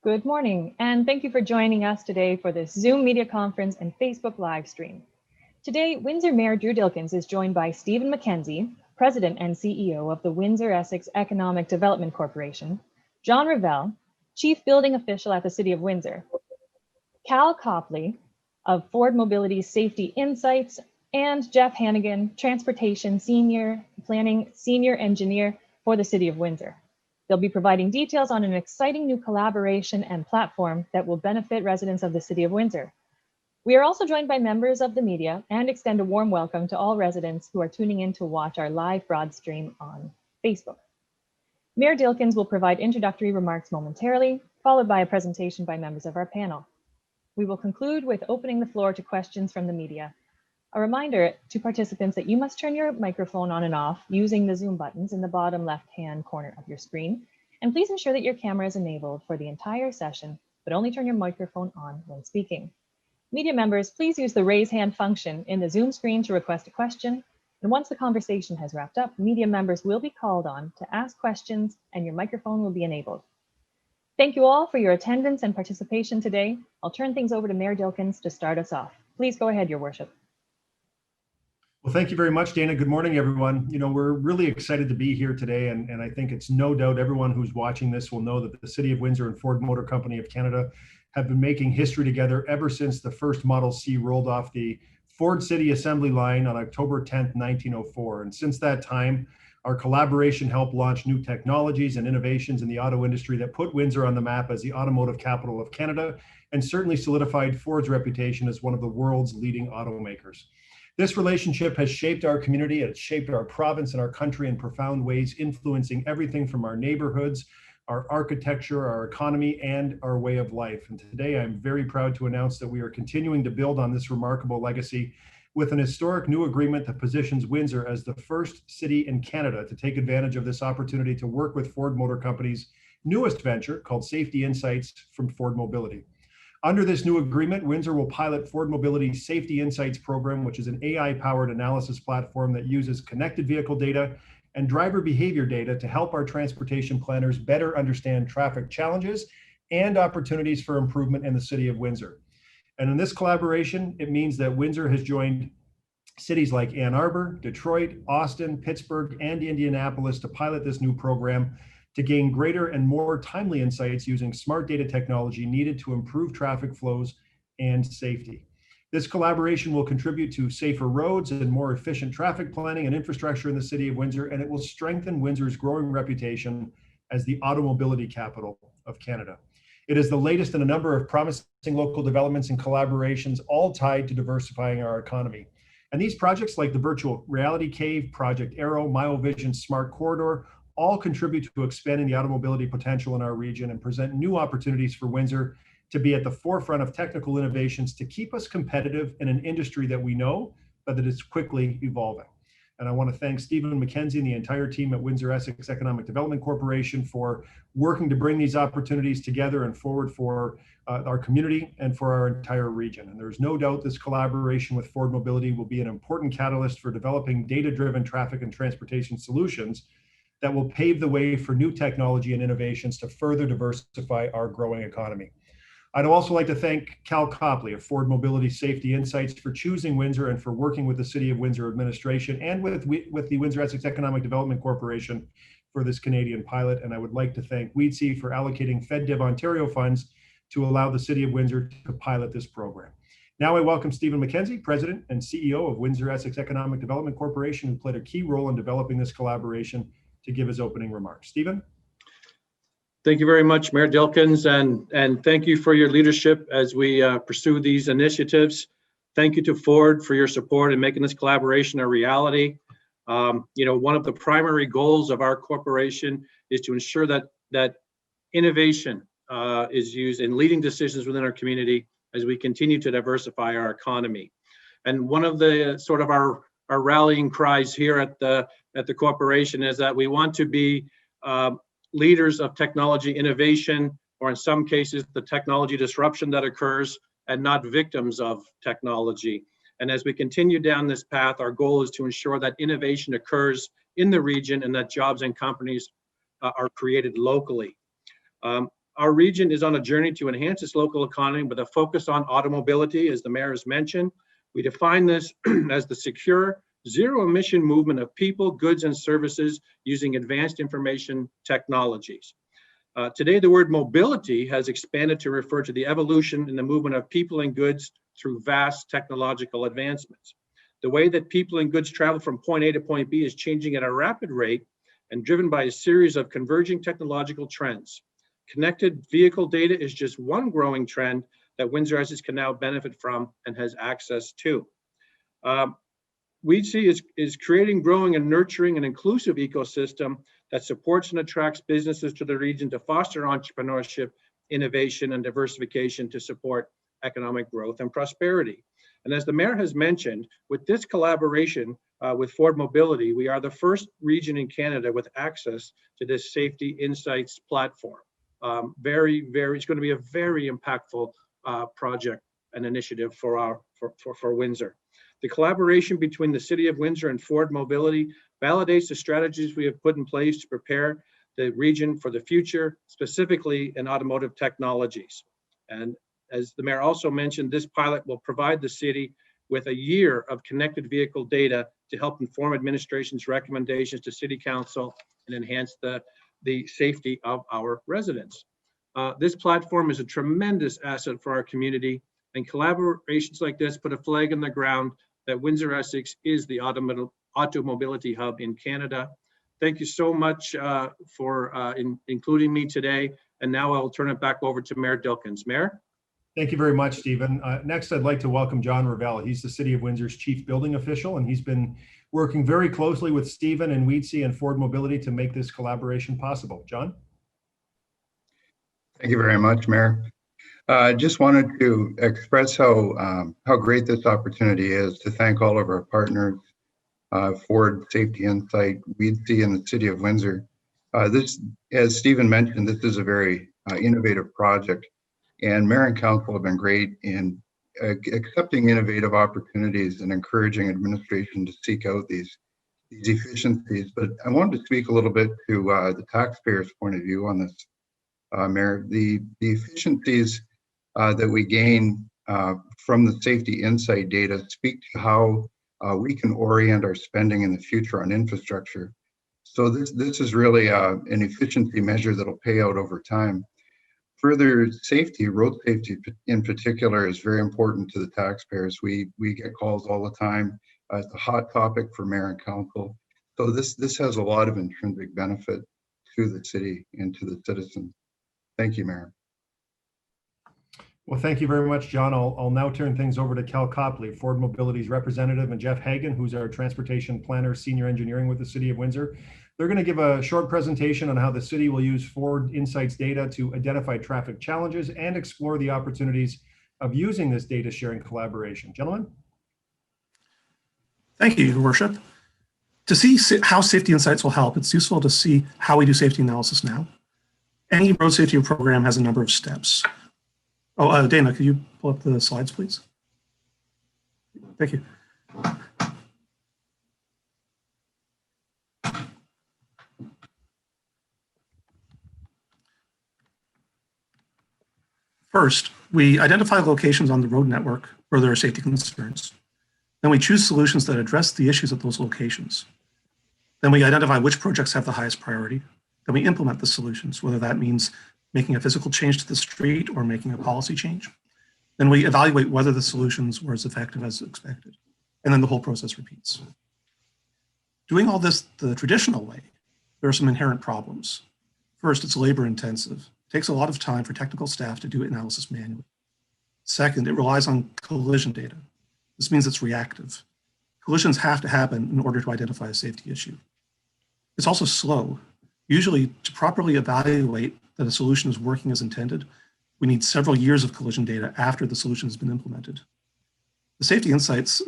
Good morning, and thank you for joining us today for this Zoom media conference and Facebook live stream. Today, Windsor Mayor Drew Dilkens is joined by Stephen McKenzie, President and CEO of the Windsor-Essex Economic Development Corporation, John Revell, Chief Building Official at the City of Windsor, Cal Copley of Ford Mobility Safety Insights, and Jeff Hannigan, Transportation Planning Senior Engineer for the City of Windsor. They'll be providing details on an exciting new collaboration and platform that will benefit residents of the City of Windsor. We are also joined by members of the media and extend a warm welcome to all residents who are tuning in to watch our live broad stream on Facebook. Mayor Dilkens will provide introductory remarks momentarily, followed by a presentation by members of our panel. We will conclude with opening the floor to questions from the media. A reminder to participants that you must turn your microphone on and off using the Zoom buttons in the bottom left-hand corner of your screen. And please ensure that your camera is enabled for the entire session, but only turn your microphone on when speaking. Media members, please use the raise hand function in the Zoom screen to request a question. And once the conversation has wrapped up, media members will be called on to ask questions and your microphone will be enabled. Thank you all for your attendance and participation today. I'll turn things over to Mayor Dilkens to start us off. Please go ahead, Your Worship. Well, thank you very much, Dana. Good morning, everyone. We're really excited to be here today, and I think it's no doubt everyone who's watching this will know that the City of Windsor and Ford Motor Company of Canada have been making history together ever since the first Model C rolled off the Ford City assembly line on October 10th, 1904. And since that time, our collaboration helped launch new technologies and innovations in the auto industry that put Windsor on the map as the automotive capital of Canada and certainly solidified Ford's reputation as one of the world's leading automakers. This relationship has shaped our community, it's shaped our province and our country in profound ways, influencing everything from our neighborhoods, our architecture, our economy, and our way of life. And today I'm very proud to announce that we are continuing to build on this remarkable legacy with an historic new agreement that positions Windsor as the first city in Canada to take advantage of this opportunity to work with Ford Motor Company's newest venture called Safety Insights from Ford Mobility. Under this new agreement, Windsor will pilot Ford Mobility's Safety Insights program, which is an AI-powered analysis platform that uses connected vehicle data and driver behavior data to help our transportation planners better understand traffic challenges and opportunities for improvement in the City of Windsor. And in this collaboration, it means that Windsor has joined cities like Ann Arbor, Detroit, Austin, Pittsburgh, and Indianapolis to pilot this new program to gain greater and more timely insights using smart data technology needed to improve traffic flows and safety. This collaboration will contribute to safer roads and more efficient traffic planning and infrastructure in the City of Windsor, and it will strengthen Windsor's growing reputation as the automobility capital of Canada. It is the latest in a number of promising local developments and collaborations, all tied to diversifying our economy. And these projects, like the Virtual Reality Cave, Project Arrow, MyoVision Smart Corridor, all contribute to expanding the automobility potential in our region and present new opportunities for Windsor to be at the forefront of technical innovations to keep us competitive in an industry that we know, but that is quickly evolving. And I want to thank Stephen McKenzie and the entire team at Windsor-Essex Economic Development Corporation for working to bring these opportunities together and forward for our community and for our entire region. And there's no doubt this collaboration with Ford Mobility will be an important catalyst for developing data-driven traffic and transportation solutions that will pave the way for new technology and innovations to further diversify our growing economy. I'd also like to thank Cal Copley of Ford Mobility Safety Insights for choosing Windsor and for working with the City of Windsor administration and with the Windsor-Essex Economic Development Corporation for this Canadian pilot. And I would like to thank WEDC for allocating FedDev Ontario funds to allow the City of Windsor to pilot this program. Now I welcome Stephen McKenzie, President and CEO of Windsor-Essex Economic Development Corporation, who played a key role in developing this collaboration, to give his opening remarks. Stephen? Thank you very much, Mayor Dilkens, and thank you for your leadership as we pursue these initiatives. Thank you to Ford for your support in making this collaboration a reality. One of the primary goals of our corporation is to ensure that innovation is used in leading decisions within our community as we continue to diversify our economy. And one of the sort of our rallying cries here at the corporation is that we want to be leaders of technology innovation, or in some cases, the technology disruption that occurs, and not victims of technology. And as we continue down this path, our goal is to ensure that innovation occurs in the region and that jobs and companies are created locally. Our region is on a journey to enhance its local economy with a focus on automobility, as the mayor has mentioned. We define this as the secure, zero-emission movement of people, goods, and services using advanced information technologies. Today, the word mobility has expanded to refer to the evolution in the movement of people and goods through vast technological advancements. The way that people and goods travel from point A to point B is changing at a rapid rate and driven by a series of converging technological trends. Connected vehicle data is just one growing trend that Windsor Essex can now benefit from and has access to. WeedSea is creating, growing, and nurturing an inclusive ecosystem that supports and attracts businesses to the region to foster entrepreneurship, innovation, and diversification to support economic growth and prosperity. And as the mayor has mentioned, with this collaboration with Ford Mobility, we are the first region in Canada with access to this safety insights platform. It's going to be a very impactful project and initiative for Windsor. The collaboration between the City of Windsor and Ford Mobility validates the strategies we have put in place to prepare the region for the future, specifically in automotive technologies. And as the mayor also mentioned, this pilot will provide the city with a year of connected vehicle data to help inform administration's recommendations to City Council and enhance the safety of our residents. This platform is a tremendous asset for our community, and collaborations like this put a flag in the ground that Windsor Essex is the automobility hub in Canada. Thank you so much for including me today. And now I'll turn it back over to Mayor Dilkens. Mayor? Thank you very much, Stephen. Next, I'd like to welcome John Ravel. He's the City of Windsor's Chief Building Official, and he's been working very closely with Stephen and WeedSea and Ford Mobility to make this collaboration possible. John? Thank you very much, Mayor. I just wanted to express how great this opportunity is, to thank all of our partners, Ford Safety Insight, WeedSea, and the City of Windsor. This, as Stephen mentioned, this is a very innovative project, and Mayor and Council have been great in accepting innovative opportunities and encouraging administration to seek out these efficiencies. But I wanted to speak a little bit to the taxpayers' point of view on this, Mayor. The efficiencies that we gain from the safety insight data speak to how we can orient our spending in the future on infrastructure. So this is really an efficiency measure that'll pay out over time. Further, safety, road safety in particular, is very important to the taxpayers. We get calls all the time. It's a hot topic for Mayor and Council. So this has a lot of intrinsic benefit to the city and to the citizens. Thank you, Mayor. Well, thank you very much, John. I'll now turn things over to Cal Copley, Ford Mobility's representative, and Jeff Hagan, who's our transportation planner, senior engineering with the City of Windsor. They're going to give a short presentation on how the city will use Ford Insights data to identify traffic challenges and explore the opportunities of using this data sharing collaboration. Gentlemen? Thank you, Your Worship. To see how Safety Insights will help, it's useful to see how we do safety analysis now. Any road safety program has a number of steps. Oh, Dana, could you pull up the slides, please? Thank you. First, we identify locations on the road network where there are safety concerns. Then we choose solutions that address the issues at those locations. Then we identify which projects have the highest priority. Then we implement the solutions, whether that means making a physical change to the street or making a policy change. Then we evaluate whether the solutions were as effective as expected. And then the whole process repeats. Doing all this the traditional way, there are some inherent problems. First, it's labor intensive. It takes a lot of time for technical staff to do analysis manually. Second, it relies on collision data. This means it's reactive. Collisions have to happen in order to identify a safety issue. It's also slow. Usually, to properly evaluate that a solution is working as intended, we need several years of collision data after the solution has been implemented. The Safety Insights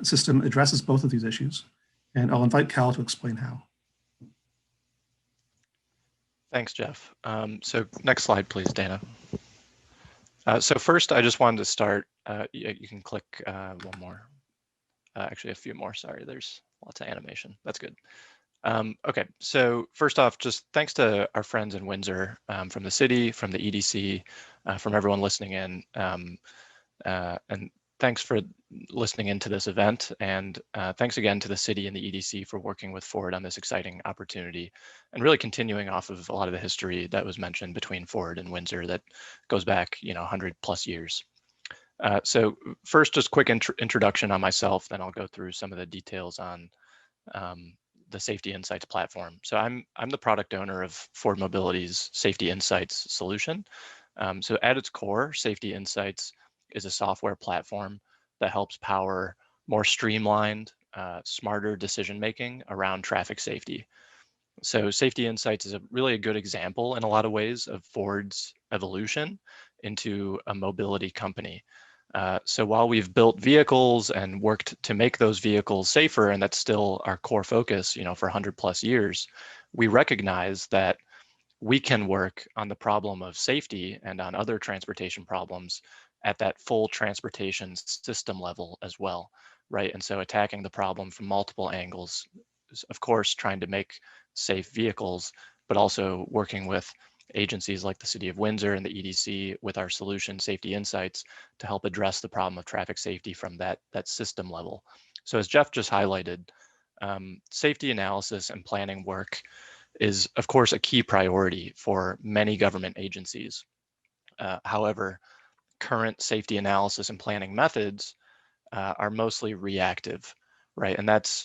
system addresses both of these issues, and I'll invite Cal to explain how. Thanks, Jeff. So next slide, please, Dana. So first, I just wanted to start, you can click one more, actually a few more, sorry, there's lots of animation, that's good. Okay, so first off, just thanks to our friends in Windsor, from the city, from the EDC, from everyone listening in, and thanks for listening into this event, and thanks again to the city and the EDC for working with Ford on this exciting opportunity, and really continuing off of a lot of the history that was mentioned between Ford and Windsor that goes back, 100+ years. So first, just quick introduction on myself, then I'll go through some of the details on the Safety Insights platform. So I'm the product owner of Ford Mobility's Safety Insights solution. So at its core, Safety Insights is a software platform that helps power more streamlined, smarter decision-making around traffic safety. So Safety Insights is really a good example in a lot of ways of Ford's evolution into a mobility company. So while we've built vehicles and worked to make those vehicles safer, and that's still our core focus, for 100+ years, we recognize that we can work on the problem of safety and on other transportation problems at that full transportation system level as well, right? And so attacking the problem from multiple angles, of course, trying to make safe vehicles, but also working with agencies like the City of Windsor and the EDC with our solution, Safety Insights, to help address the problem of traffic safety from that system level. So as Jeff just highlighted, safety analysis and planning work is, of course, a key priority for many government agencies. However, current safety analysis and planning methods are mostly reactive, right? And that's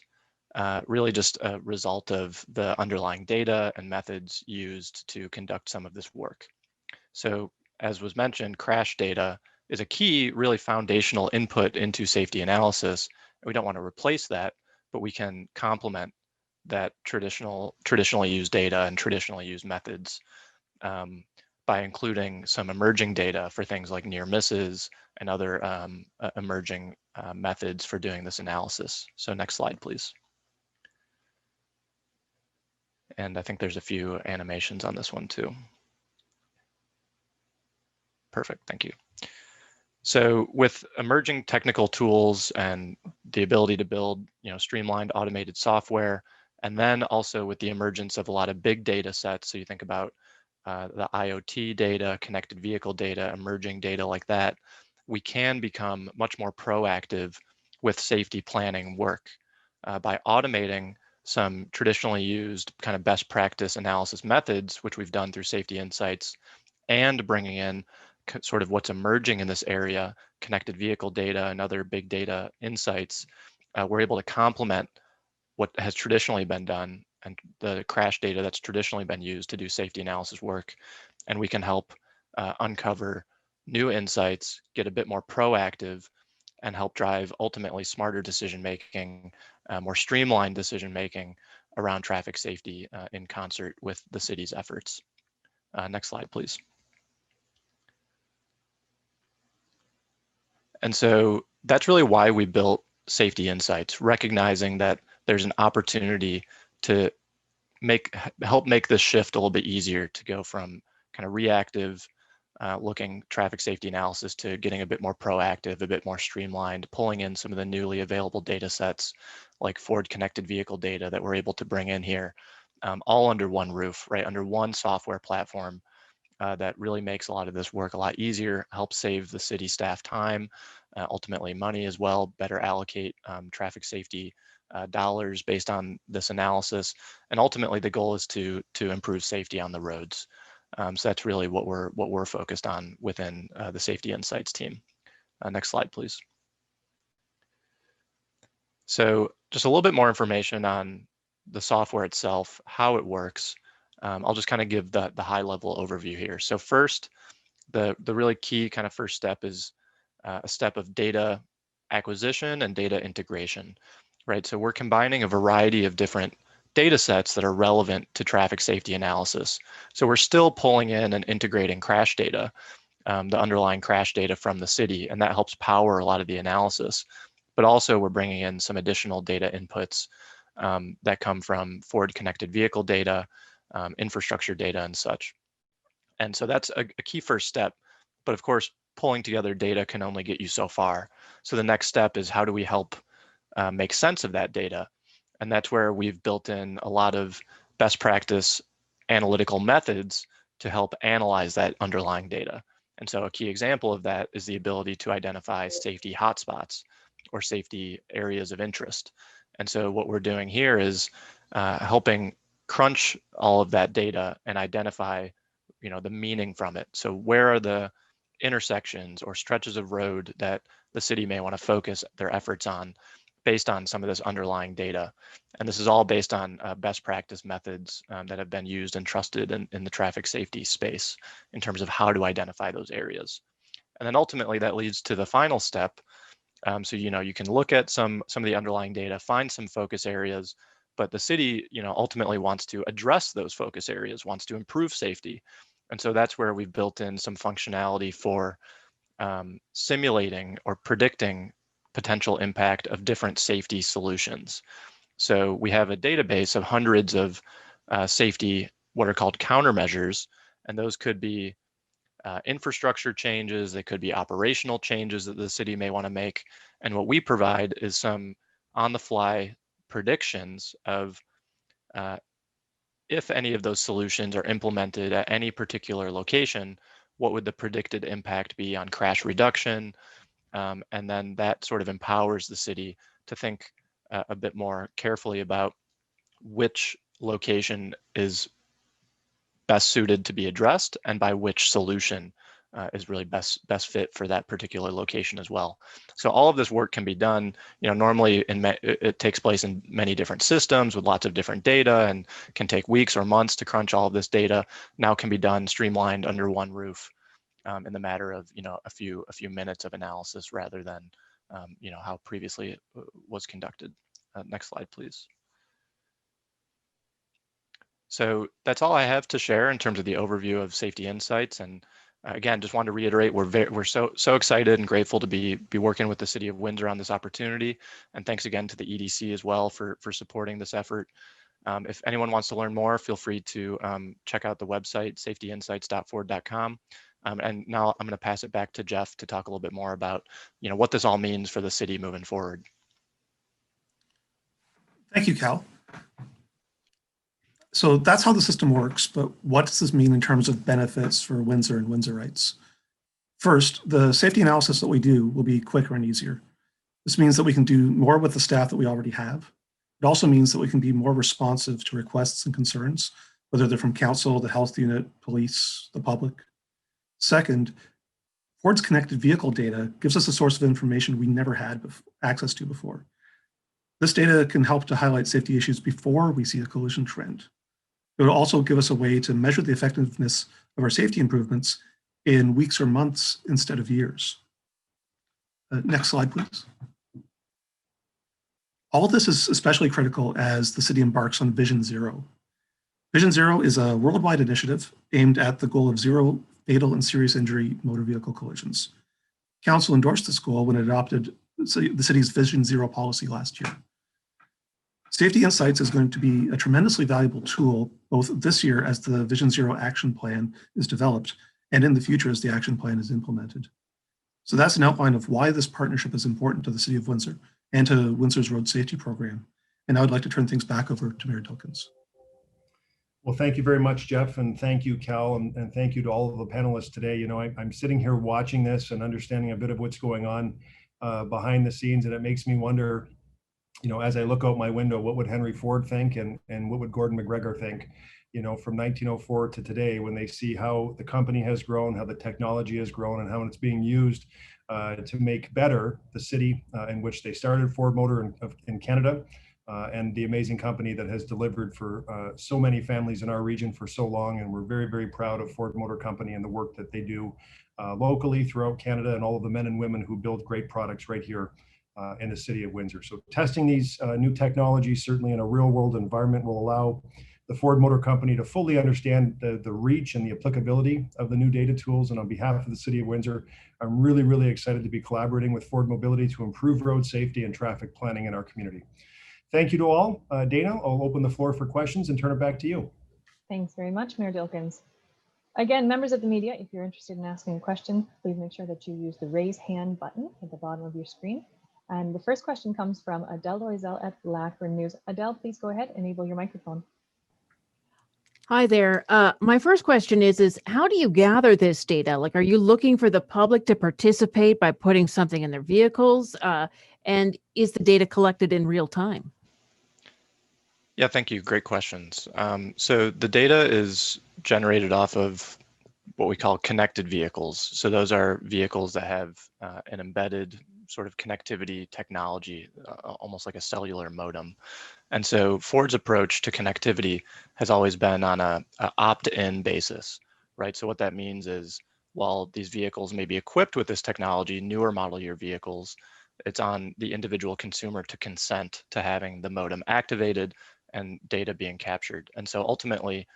really just a result of the underlying data and methods used to conduct some of this work. So as was mentioned, crash data is a key, really foundational input into safety analysis. We don't want to replace that, but we can complement that traditionally used data and traditionally used methods by including some emerging data for things like near misses and other emerging methods for doing this analysis. So next slide, please. And I think there's a few animations on this one too. Perfect, thank you. So with emerging technical tools and the ability to build, streamlined automated software, and then also with the emergence of a lot of big data sets, so you think about the IoT data, connected vehicle data, emerging data like that, we can become much more proactive with safety planning work by automating some traditionally used kind of best practice analysis methods, which we've done through Safety Insights, and bringing in sort of what's emerging in this area, connected vehicle data and other big data insights. We're able to complement what has traditionally been done and the crash data that's traditionally been used to do safety analysis work. And we can help uncover new insights, get a bit more proactive, and help drive ultimately smarter decision-making, more streamlined decision-making around traffic safety in concert with the city's efforts. Next slide, please. And so that's really why we built Safety Insights, recognizing that there's an opportunity to help make this shift a little bit easier to go from kind of reactive looking traffic safety analysis to getting a bit more proactive, a bit more streamlined, pulling in some of the newly available data sets like Ford connected vehicle data that we're able to bring in here, all under one roof, right? Under one software platform that really makes a lot of this work a lot easier, helps save the city staff time, ultimately money as well, better allocate traffic safety dollars based on this analysis. And ultimately the goal is to improve safety on the roads. So that's really what we're focused on within the Safety Insights team. Next slide, please. So just a little bit more information on the software itself, how it works. I'll just kind of give the high level overview here. So first, the really key kind of first step is a step of data acquisition and data integration, right? So we're combining a variety of different data sets that are relevant to traffic safety analysis. So we're still pulling in and integrating crash data, the underlying crash data from the city, and that helps power a lot of the analysis. But also we're bringing in some additional data inputs that come from Ford connected vehicle data, infrastructure data and such. And so that's a key first step. But of course, pulling together data can only get you so far. So the next step is how do we help make sense of that data? And that's where we've built in a lot of best practice analytical methods to help analyze that underlying data. And so a key example of that is the ability to identify safety hotspots or safety areas of interest. And so what we're doing here is helping crunch all of that data and identify, the meaning from it. So where are the intersections or stretches of road that the city may want to focus their efforts on based on some of this underlying data? And this is all based on best practice methods that have been used and trusted in the traffic safety space in terms of how to identify those areas. And then ultimately that leads to the final step. So, you can look at some of the underlying data, find some focus areas, but the city, ultimately wants to address those focus areas, wants to improve safety. And so that's where we've built in some functionality for simulating or predicting potential impact of different safety solutions. So we have a database of hundreds of safety, what are called countermeasures, and those could be infrastructure changes, they could be operational changes that the city may want to make. And what we provide is some on-the-fly predictions of if any of those solutions are implemented at any particular location, what would the predicted impact be on crash reduction? And then that sort of empowers the city to think a bit more carefully about which location is best suited to be addressed and by which solution is really best fit for that particular location as well. So all of this work can be done, normally it takes place in many different systems with lots of different data and can take weeks or months to crunch all of this data. Now can be done streamlined under one roof in the matter of, a few minutes of analysis rather than, how previously it was conducted. Next slide, please. So that's all I have to share in terms of the overview of Safety Insights. And again, just wanted to reiterate, we're so excited and grateful to be working with the City of Windsor on this opportunity. And thanks again to the EDC as well for supporting this effort. If anyone wants to learn more, feel free to check out the website, safetyinsights.ford.com. And now I'm going to pass it back to Jeff to talk a little bit more about, what this all means for the city moving forward. Thank you, Cal. So that's how the system works, but what does this mean in terms of benefits for Windsor and Windsorites? First, the safety analysis that we do will be quicker and easier. This means that we can do more with the staff that we already have. It also means that we can be more responsive to requests and concerns, whether they're from council, the health unit, police, the public. Second, Ford's connected vehicle data gives us a source of information we never had access to before. This data can help to highlight safety issues before we see a collision trend. It will also give us a way to measure the effectiveness of our safety improvements in weeks or months instead of years. Next slide, please. All of this is especially critical as the city embarks on Vision Zero. Vision Zero is a worldwide initiative aimed at the goal of zero fatal and serious injury motor vehicle collisions. Council endorsed this goal when it adopted the city's Vision Zero policy last year. Safety Insights is going to be a tremendously valuable tool, both this year as the Vision Zero action plan is developed and in the future as the action plan is implemented. So that's an outline of why this partnership is important to the City of Windsor and to Windsor's road safety program. And I would like to turn things back over to Mayor Dilkens. Well, thank you very much, Jeff, and thank you, Cal, and thank you to all of the panelists today. I'm sitting here watching this and understanding a bit of what's going on behind the scenes, and it makes me wonder, as I look out my window, what would Henry Ford think and what would Gordon McGregor think, from 1904 to today, when they see how the company has grown, how the technology has grown, and how it's being used to make better the city in which they started, Ford Motor in Canada, and the amazing company that has delivered for so many families in our region for so long. And we're very, very proud of Ford Motor Company and the work that they do locally throughout Canada, and all of the men and women who build great products right here in the City of Windsor. So testing these new technologies, certainly in a real world environment, will allow the Ford Motor Company to fully understand the reach and the applicability of the new data tools. And on behalf of the City of Windsor, I'm really, really excited to be collaborating with Ford Mobility to improve road safety and traffic planning in our community. Thank you to all. Dana, I'll open the floor for questions and turn it back to you. Thanks very much, Mayor Dilkens. Again, members of the media, if you're interested in asking a question, please make sure that you use the raise hand button at the bottom of your screen. And the first question comes from Adele Loisel at Blackburn News. Adele, please go ahead, enable your microphone. Hi there. My first question is how do you gather this data? Like, are you looking for the public to participate by putting something in their vehicles? And is the data collected in real time? Yeah, thank you. Great questions. So the data is generated off of what we call connected vehicles. So those are vehicles that have an embedded sort of connectivity technology, almost like a cellular modem. And so Ford's approach to connectivity has always been on a opt-in basis, right? So what that means is while these vehicles may be equipped with this technology, newer model year vehicles, it's on the individual consumer to consent to having the modem activated and data being captured. And so ultimately,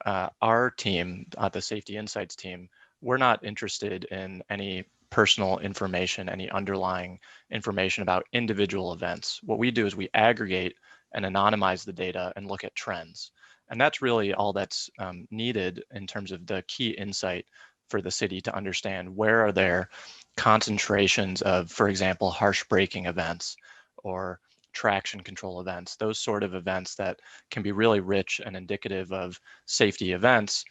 our team, the Safety Insights team, we're not interested in any personal information, any underlying information about individual events. What we do is we aggregate and anonymize the data and look at trends. And that's really all that's needed in terms of the key insight for the city to understand where are there concentrations of, for example, harsh braking events or traction control events, those sort of events that can be really rich and indicative of safety events.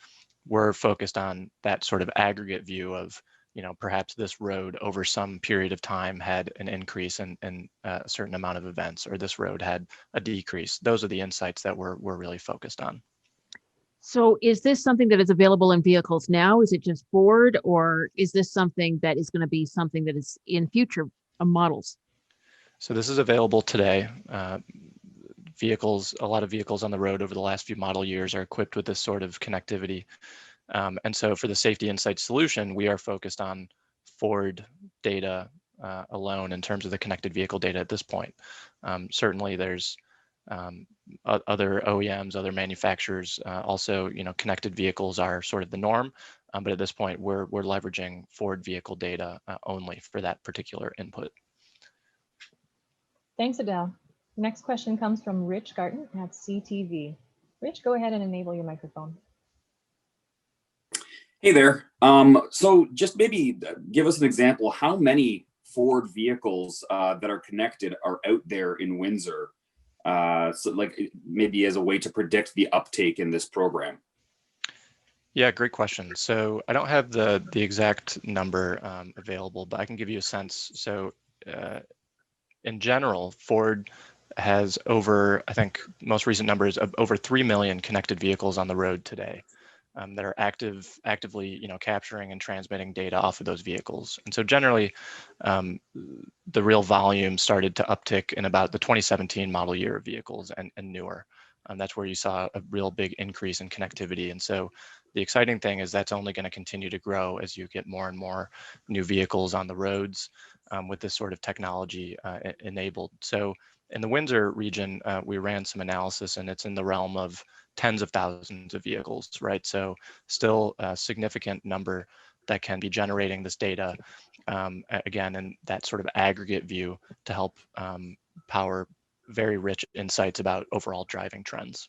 We're focused on that sort of aggregate view of, perhaps this road over some period of time had an increase in a certain amount of events, or this road had a decrease. Those are the insights that we're really focused on. So is this something that is available in vehicles now? Is it just Ford, or is this something that is going to be something that is in future models? So this is available today. Vehicles, a lot of vehicles on the road over the last few model years are equipped with this sort of connectivity. And so for the Safety Insights solution, we are focused on Ford data alone in terms of the connected vehicle data at this point. Certainly there's other OEMs, other manufacturers, also, connected vehicles are sort of the norm. But at this point, we're leveraging Ford vehicle data only for that particular input. Thanks, Adele. Next question comes from Rich Garten at CTV. Rich, go ahead and enable your microphone. Hey there. So just maybe give us an example. How many Ford vehicles that are connected are out there in Windsor? So like maybe as a way to predict the uptake in this program. Yeah, great question. So I don't have the exact number available, but I can give you a sense. So in general, Ford has over, I think most recent numbers of over 3 million connected vehicles on the road today. That are actively, capturing and transmitting data off of those vehicles. And so generally, the real volume started to uptick in about the 2017 model year of vehicles and newer. That's where you saw a real big increase in connectivity. And so the exciting thing is that's only going to continue to grow as you get more and more new vehicles on the roads with this sort of technology enabled. So in the Windsor region, we ran some analysis, and it's in the realm of tens of thousands of vehicles, right? So still a significant number that can be generating this data, again, in that sort of aggregate view to help power very rich insights about overall driving trends.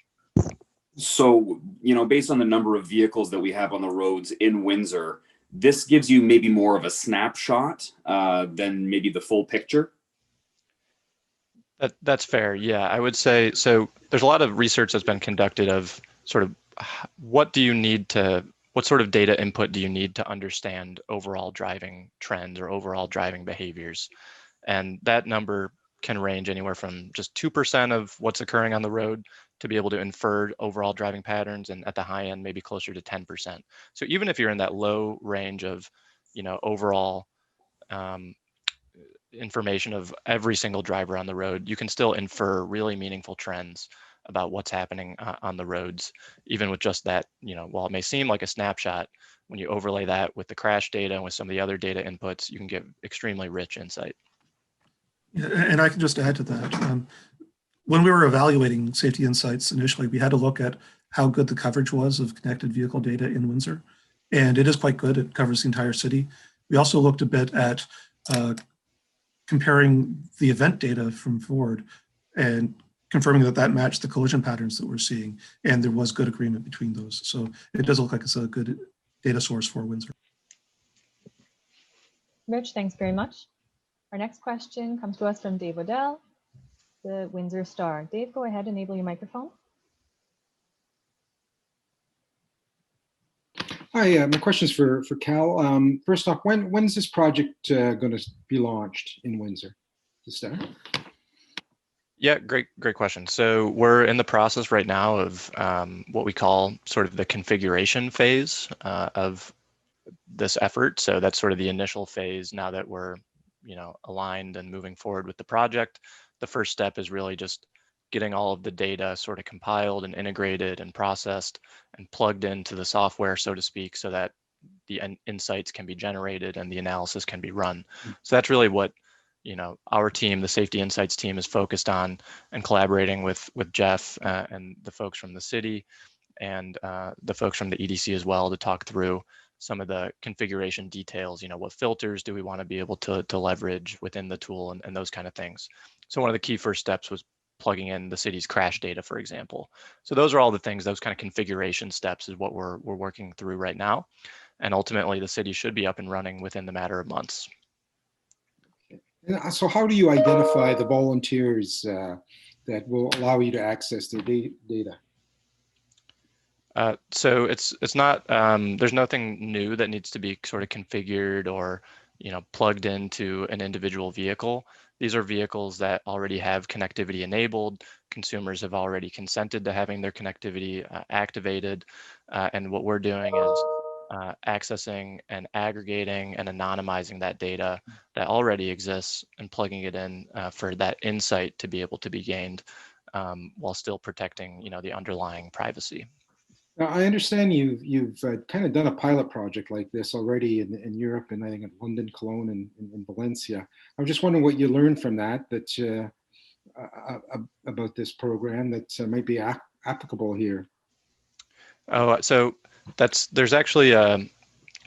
So, based on the number of vehicles that we have on the roads in Windsor, this gives you maybe more of a snapshot than maybe the full picture? That's fair. Yeah, I would say so. There's a lot of research that's been conducted of sort of what sort of data input do you need to understand overall driving trends or overall driving behaviors? And that number can range anywhere from just 2% of what's occurring on the road to be able to infer overall driving patterns, and at the high end, maybe closer to 10%. So even if you're in that low range of, overall information of every single driver on the road, you can still infer really meaningful trends about what's happening on the roads, even with just that, while it may seem like a snapshot, when you overlay that with the crash data and with some of the other data inputs, you can get extremely rich insight. Yeah, and I can just add to that. When we were evaluating Safety Insights initially, we had to look at how good the coverage was of connected vehicle data in Windsor. And it is quite good. It covers the entire city. We also looked a bit at comparing the event data from Ford and confirming that that matched the collision patterns that we're seeing. And there was good agreement between those. So it does look like it's a good data source for Windsor. Rich, thanks very much. Our next question comes to us from Dave Odell, the Windsor Star. Dave, go ahead, enable your microphone. Hi, my question is for Cal. First off, when's this project going to be launched in Windsor to start? Yeah, great question. So we're in the process right now of what we call sort of the configuration phase of this effort. So that's sort of the initial phase now that we're, aligned and moving forward with the project. The first step is really just getting all of the data sort of compiled and integrated and processed and plugged into the software, so to speak, so that the insights can be generated and the analysis can be run. So that's really what our team, the safety insights team, is focused on, and collaborating with Jeff and the folks from the city and the folks from the EDC as well to talk through some of the configuration details. What filters do we want to be able to leverage within the tool and those kind of things. So one of the key first steps was plugging in the city's crash data, for example. So those are all the things, those kind of configuration steps is what we're working through right now. And ultimately the city should be up and running within the matter of months. So how do you identify the volunteers that will allow you to access their data? So it's not, there's nothing new that needs to be sort of configured or, plugged into an individual vehicle. These are vehicles that already have connectivity enabled. Consumers have already consented to having their connectivity activated. And what we're doing is accessing and aggregating and anonymizing that data that already exists and plugging it in for that insight to be able to be gained while still protecting, the underlying privacy. Now, I understand you've kind of done a pilot project like this already in Europe, and I think in London, Cologne, and in Valencia. I'm just wondering what you learned from that about this program that might be applicable here. Oh, so there's actually a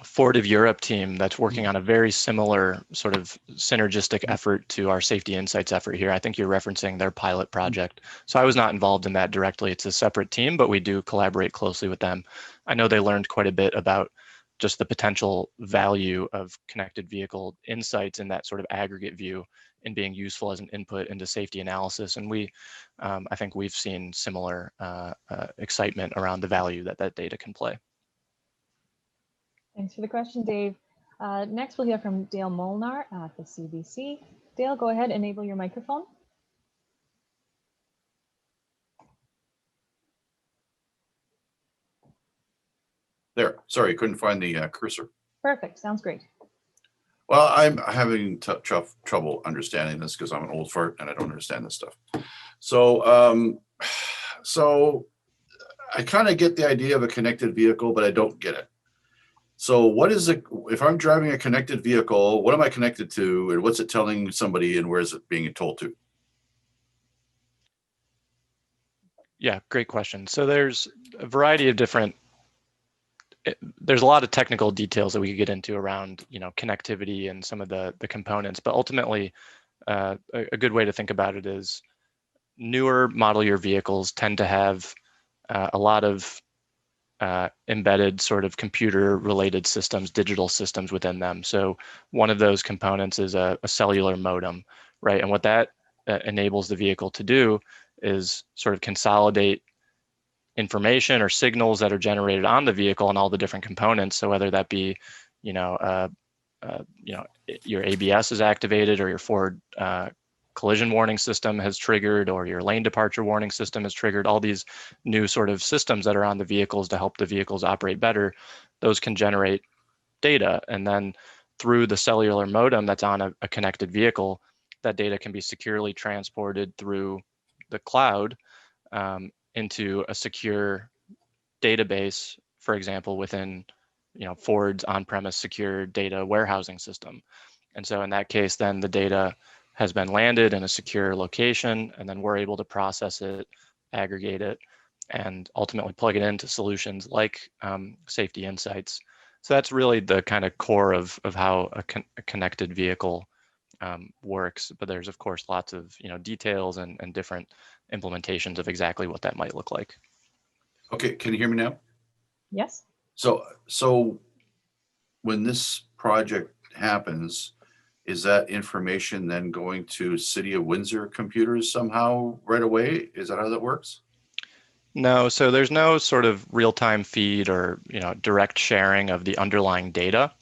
Ford of Europe team that's working on a very similar sort of synergistic effort to our safety insights effort here. I think you're referencing their pilot project. So I was not involved in that directly. It's a separate team, but we do collaborate closely with them. I know they learned quite a bit about just the potential value of connected vehicle insights in that sort of aggregate view in being useful as an input into safety analysis. And I think we've seen similar excitement around the value that data can play. Thanks for the question, Dave. Next, we'll hear from Dale Molnar at the CBC. Dale, go ahead, enable your microphone. There, sorry, couldn't find the cursor. Perfect, sounds great. Well, I'm having trouble understanding this because I'm an old fart and I don't understand this stuff. So, so I kind of get the idea of a connected vehicle, but I don't get it. So what is it, if I'm driving a connected vehicle, what am I connected to and what's it telling somebody and where is it being told to? Yeah, great question. So there's a variety of there's a lot of technical details that we could get into around, connectivity and some of the components, but ultimately a good way to think about it is newer model year vehicles tend to have a lot of embedded sort of computer related systems, digital systems within them. So one of those components is a cellular modem, right? And what that enables the vehicle to do is sort of consolidate information or signals that are generated on the vehicle and all the different components. So whether that be, your ABS is activated or your forward collision warning system has triggered or your lane departure warning system has triggered, all these new sort of systems that are on the vehicles to help the vehicles operate better, those can generate data. And then through the cellular modem that's on a connected vehicle, that data can be securely transported through the cloud into a secure database, for example, within Ford's on-premise secure data warehousing system. And so in that case, then the data has been landed in a secure location, and then we're able to process it, aggregate it, and ultimately plug it into solutions like safety insights. So that's really the kind of core of how a connected vehicle works. But there's of course lots of details and different implementations of exactly what that might look like. Okay, can you hear me now? Yes. So when this project happens, is that information then going to City of Windsor computers somehow right away? Is that how that works? No, so there's no sort of real-time feed or direct sharing of the underlying data.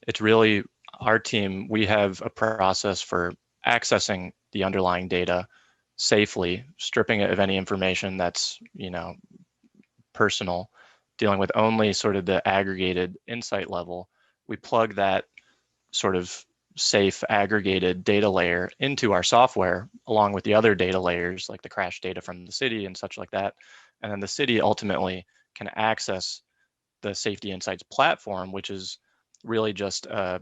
It's really our team, we have a process for accessing the underlying data safely, stripping it of any information that's personal, dealing with only sort of the aggregated insight level. We plug that sort of safe aggregated data layer into our software along with the other data layers like the crash data from the city and such like that. And then the city ultimately can access the Safety Insights platform, which is really just a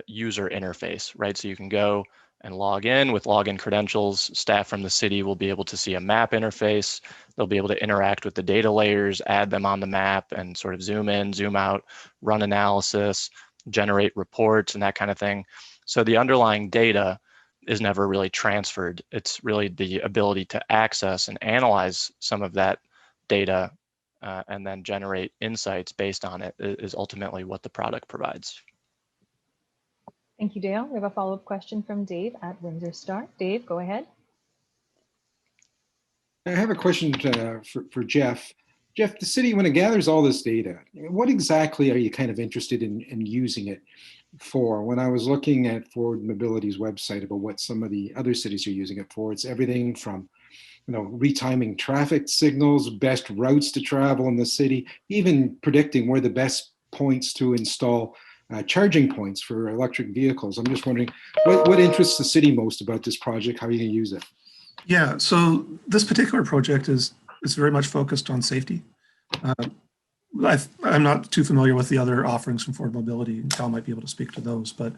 user interface, right? So you can go and log in with login credentials. Staff from the city will be able to see a map interface. They'll be able to interact with the data layers, add them on the map and sort of zoom in, zoom out, run analysis, generate reports and that kind of thing. So the underlying data is never really transferred. It's really the ability to access and analyze some of that data and then generate insights based on it is ultimately what the product provides. Thank you, Dale. We have a follow-up question from Dave at Windsor Star. Dave, go ahead. I have a question for Jeff. Jeff, the city, when it gathers all this data, what exactly are you kind of interested in using it for? When I was looking at Ford Mobility's website about what some of the other cities are using it for, it's everything from retiming traffic signals, best routes to travel in the city, even predicting where the best points to install charging points for electric vehicles. I'm just wondering what interests the city most about this project? How are you going to use it? Yeah, so this particular project is very much focused on safety. I'm not too familiar with the other offerings from Ford Mobility, and Cal might be able to speak to those, but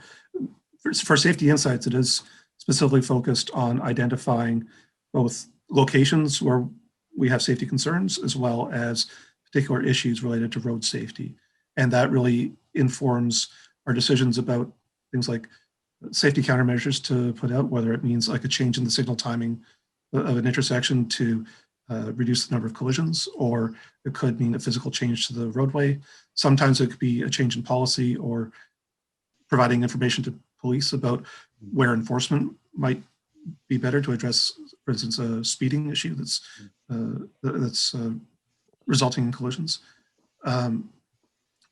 for Safety Insights, it is specifically focused on identifying both locations where we have safety concerns as well as particular issues related to road safety. And that really informs our decisions about things like safety countermeasures to put out, whether it means like a change in the signal timing of an intersection to reduce the number of collisions, or it could mean a physical change to the roadway. Sometimes it could be a change in policy or providing information to police about where enforcement might be better to address, for instance, a speeding issue that's resulting in collisions.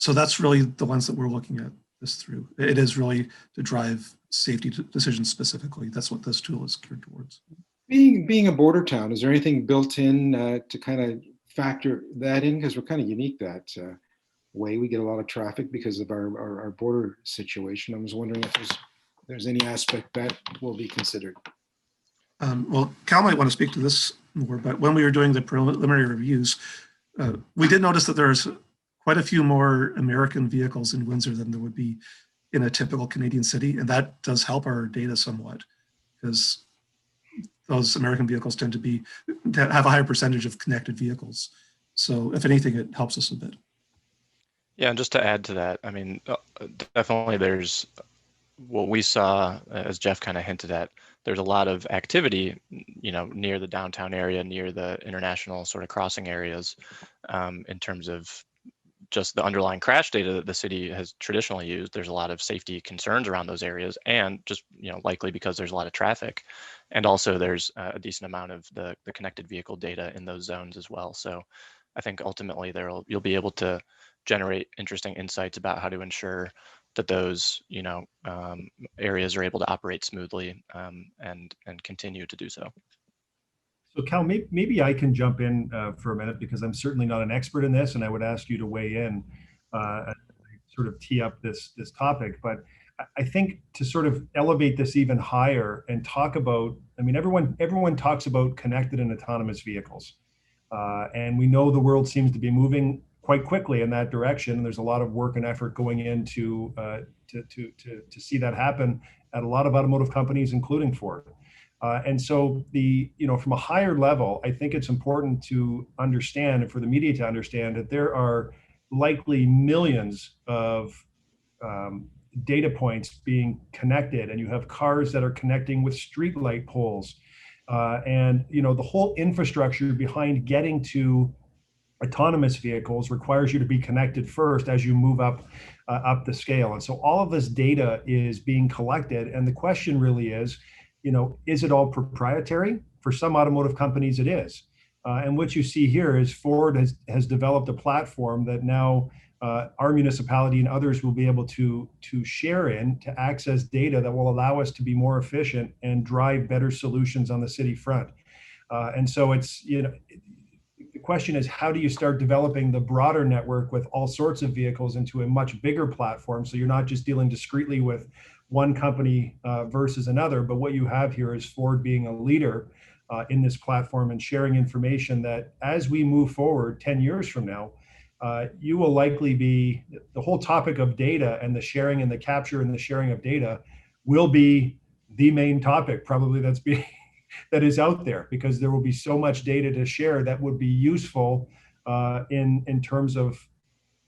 So that's really the lens that we're looking at this through. It is really to drive safety decisions specifically. That's what this tool is geared towards. Being a border town, is there anything built in to kind of factor that in? Because we're kind of unique that way. We get a lot of traffic because of our border situation. I was wondering if there's any aspect that will be considered. Well, Cal might want to speak to this more, but when we were doing the preliminary reviews, we did notice that there's quite a few more American vehicles in Windsor than there would be in a typical Canadian city. And that does help our data somewhat because those American vehicles tend to have a higher percentage of connected vehicles. So if anything, it helps us a bit. Yeah, and just to add to that, I mean, definitely there's what we saw, as Jeff kind of hinted at, there's a lot of activity, near the downtown area, near the international sort of crossing areas, in terms of just the underlying crash data that the city has traditionally used. There's a lot of safety concerns around those areas, and just likely because there's a lot of traffic, and also there's a decent amount of the connected vehicle data in those zones as well. So I think ultimately you'll be able to generate interesting insights about how to ensure that those areas are able to operate smoothly and continue to do so. So Cal, maybe I can jump in for a minute because I'm certainly not an expert in this, and I would ask you to weigh in, sort of tee up this topic. But I think to sort of elevate this even higher and talk about, I mean, everyone talks about connected and autonomous vehicles, and we know the world seems to be moving quite quickly in that direction. And there's a lot of work and effort going into to see that happen at a lot of automotive companies, including Ford. And so from a higher level, I think it's important to understand, and for the media to understand, that there are likely millions of data points being connected, and you have cars that are connecting with streetlight poles, and the whole infrastructure behind getting to autonomous vehicles requires you to be connected first as you move up the scale. And so all of this data is being collected. And the question really is, is it all proprietary? For some automotive companies, it is. And what you see here is Ford has developed a platform that now our municipality and others will be able to share in, to access data that will allow us to be more efficient and drive better solutions on the city front. And so it's, the question is, how do you start developing the broader network with all sorts of vehicles into a much bigger platform? So you're not just dealing discreetly with one company versus another, but what you have here is Ford being a leader in this platform and sharing information that as we move forward 10 years from now, you will likely be, the whole topic of data and the sharing and the capture and the sharing of data will be the main topic probably that is out there, because there will be so much data to share that would be useful in terms of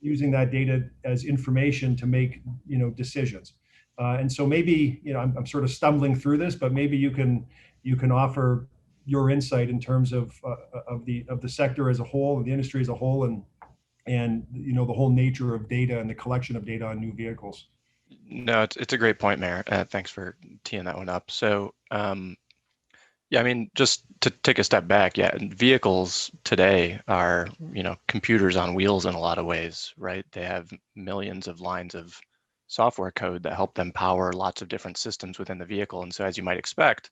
using that data as information to make decisions. And so maybe I'm sort of stumbling through this, but maybe you can offer your insight in terms of the sector as a whole, the industry as a whole, and the whole nature of data and the collection of data on new vehicles. No, it's a great point, Mayor. Thanks for teeing that one up. So, yeah, I mean, just to take a step back, yeah, vehicles today are, computers on wheels in a lot of ways, right? They have millions of lines of software code that help them power lots of different systems within the vehicle. And so, as you might expect,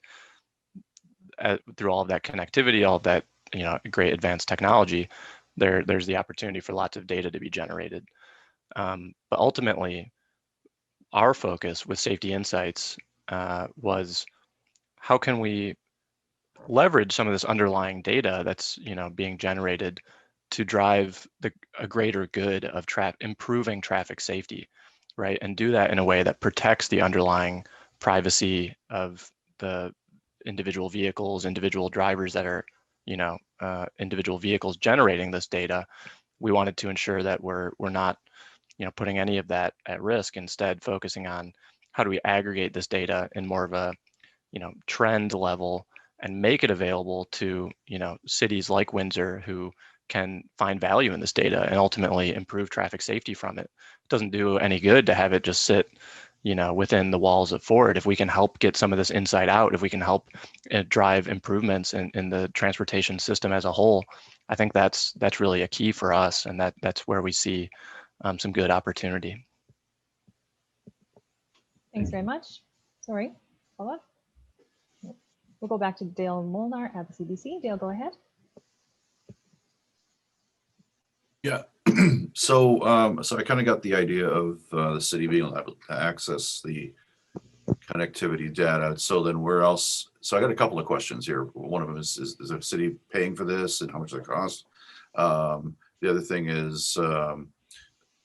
through all of that connectivity, all of that, great advanced technology, there's the opportunity for lots of data to be generated. But ultimately, our focus with Safety Insights was, how can we leverage some of this underlying data that's being generated to drive a greater good of improving traffic safety, right? And do that in a way that protects the underlying privacy of the individual vehicles, individual drivers that are, individual vehicles generating this data. We wanted to ensure that we're not, putting any of that at risk. Instead, focusing on how do we aggregate this data in more of a, trend level and make it available to, cities like Windsor who can find value in this data and ultimately improve traffic safety from it. It doesn't do any good to have it just sit, within the walls of Ford. If we can help get some of this insight out, if we can help drive improvements in the transportation system as a whole, I think that's really a key for us, and that's where we see some good opportunity. Thanks very much. Sorry, follow up. We'll go back to Dale Molnar at the CBC. Dale, go ahead. Yeah. So I kind of got the idea of the city being able to access the connectivity data. So then where else? So I got a couple of questions here. One of them is the city paying for this, and how much does it cost? The other thing is,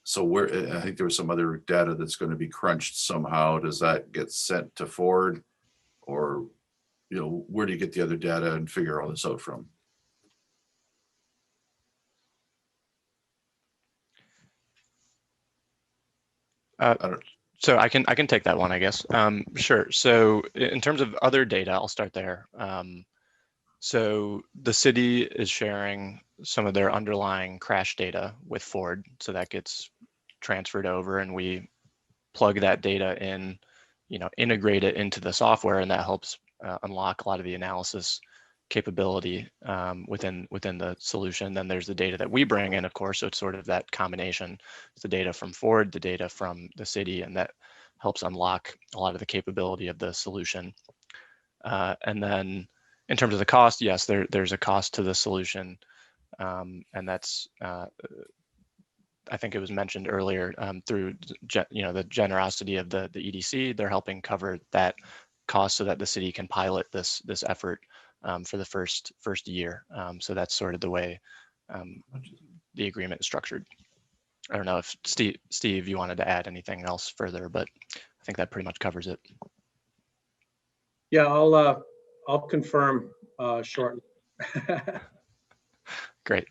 so where, I think there was some other data that's going to be crunched somehow. Does that get sent to Ford, or where do you get the other data and figure all this out from? So I can take that one, I guess. Sure. So in terms of other data, I'll start there. So the city is sharing some of their underlying crash data with Ford, so that gets transferred over, and we plug that data in, integrate it into the software, and that helps unlock a lot of the analysis capability within the solution. Then there's the data that we bring in, of course, so it's sort of that combination. It's the data from Ford, the data from the city, and that helps unlock a lot of the capability of the solution. And then in terms of the cost, yes, there's a cost to the solution, and that's I think it was mentioned earlier through the generosity of the EDC. They're helping cover that cost so that the city can pilot this effort for the first year. So that's sort of the way the agreement is structured. I don't know if Steve, you wanted to add anything else further, but I think that pretty much covers it. Yeah, I'll confirm shortly. Great.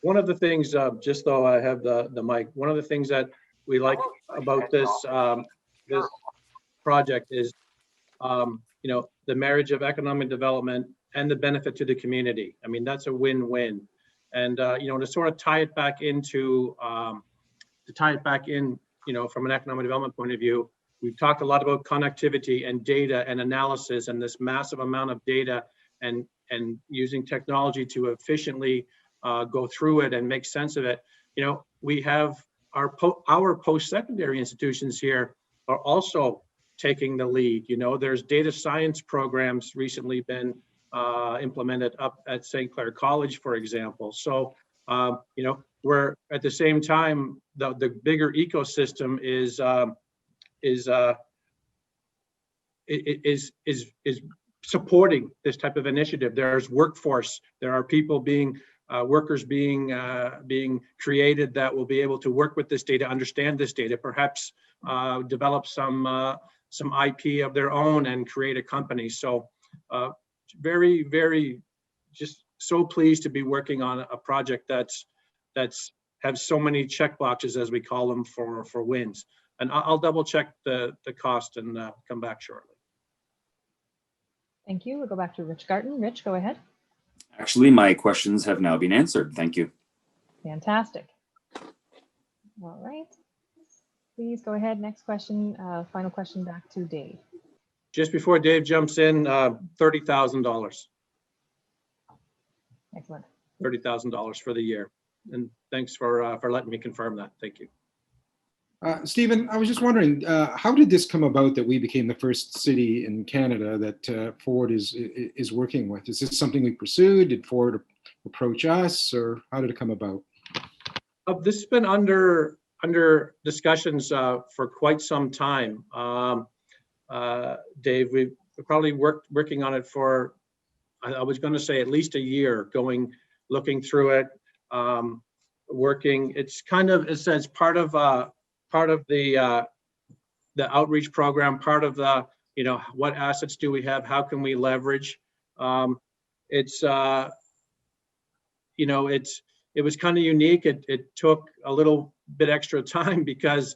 One of the things, just though I have the mic, one of the things that we like about this this project is, the marriage of economic development and the benefit to the community. I mean, that's a win-win. And to sort of tie it back into, from an economic development point of view, we've talked a lot about connectivity and data and analysis and this massive amount of data and using technology to efficiently go through it and make sense of it. We have our post-secondary institutions here are also taking the lead. There's data science programs recently been implemented up at St. Clair College, for example. So, we're at the same time, the bigger ecosystem is supporting this type of initiative. There's workforce. There are people workers being created that will be able to work with this data, understand this data, perhaps develop some IP of their own and create a company. So very, very just so pleased to be working on a project that's has so many check boxes, as we call them, for wins. And I'll double check the cost and come back shortly. Thank you. We'll go back to Rich Garten. Rich, go ahead. Actually, my questions have now been answered. Thank you. Fantastic. All right. Please go ahead. Next question, final question back to Dave. Just before Dave jumps in, $30,000. Excellent. $30,000 for the year. And thanks for letting me confirm that. Thank you. Stephen, I was just wondering, how did this come about that we became the first city in Canada that Ford is working with? Is this something we pursued? Did Ford approach us, or how did it come about? This has been under discussions for quite some time. Dave, we've probably working on it for, I was going to say, at least a year, looking through it, working. It's kind of, it says part of the outreach program, part of the, what assets do we have? How can we leverage? It was kind of unique. It took a little bit extra time because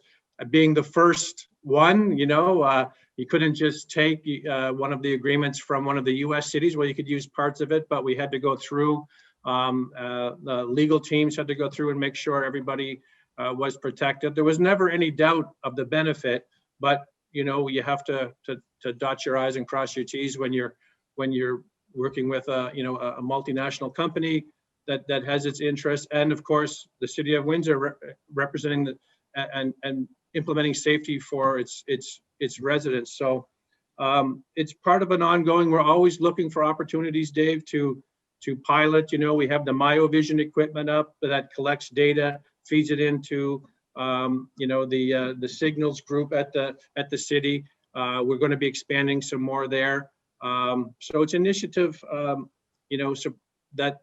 being the first one, you couldn't just take one of the agreements from one of the US cities where you could use parts of it, but we had to go through, the legal teams had to go through and make sure everybody was protected. There was never any doubt of the benefit, but you have to dot your I's and cross your T's when you're working with a multinational company that has its interests, and of course the City of Windsor representing and implementing safety for its residents. So it's part of an ongoing. We're always looking for opportunities, Dave, to pilot. We have the MyoVision equipment up that collects data, feeds it into the signals group at the city. We're going to be expanding some more there. So it's an initiative, that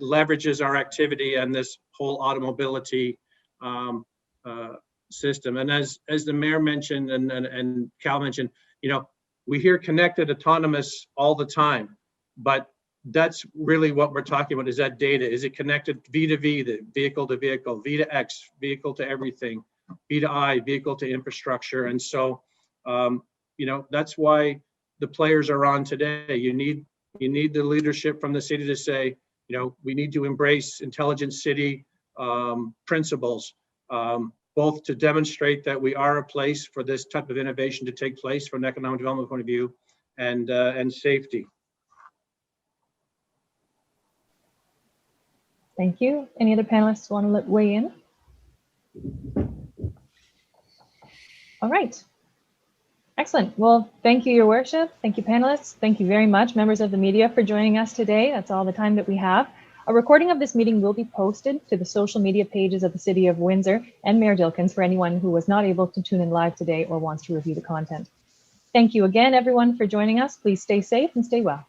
leverages our activity and this whole automobility system. And as the mayor mentioned and Cal mentioned, we hear connected autonomous all the time, but that's really what we're talking about, is that data. Is it connected V2V, the vehicle to vehicle, V2X, vehicle to everything, V2I, vehicle to infrastructure. And so, that's why the players are on today. You need the leadership from the city to say, we need to embrace intelligent city principles, both to demonstrate that we are a place for this type of innovation to take place from an economic development point of view, and safety. Thank you. Any other panelists want to weigh in? All right. Excellent. Well, thank you, Your Worship. Thank you, panelists. Thank you very much, members of the media, for joining us today. That's all the time that we have. A recording of this meeting will be posted to the social media pages of the City of Windsor and Mayor Dilkens for anyone who was not able to tune in live today or wants to review the content. Thank you again, everyone, for joining us. Please stay safe and stay well.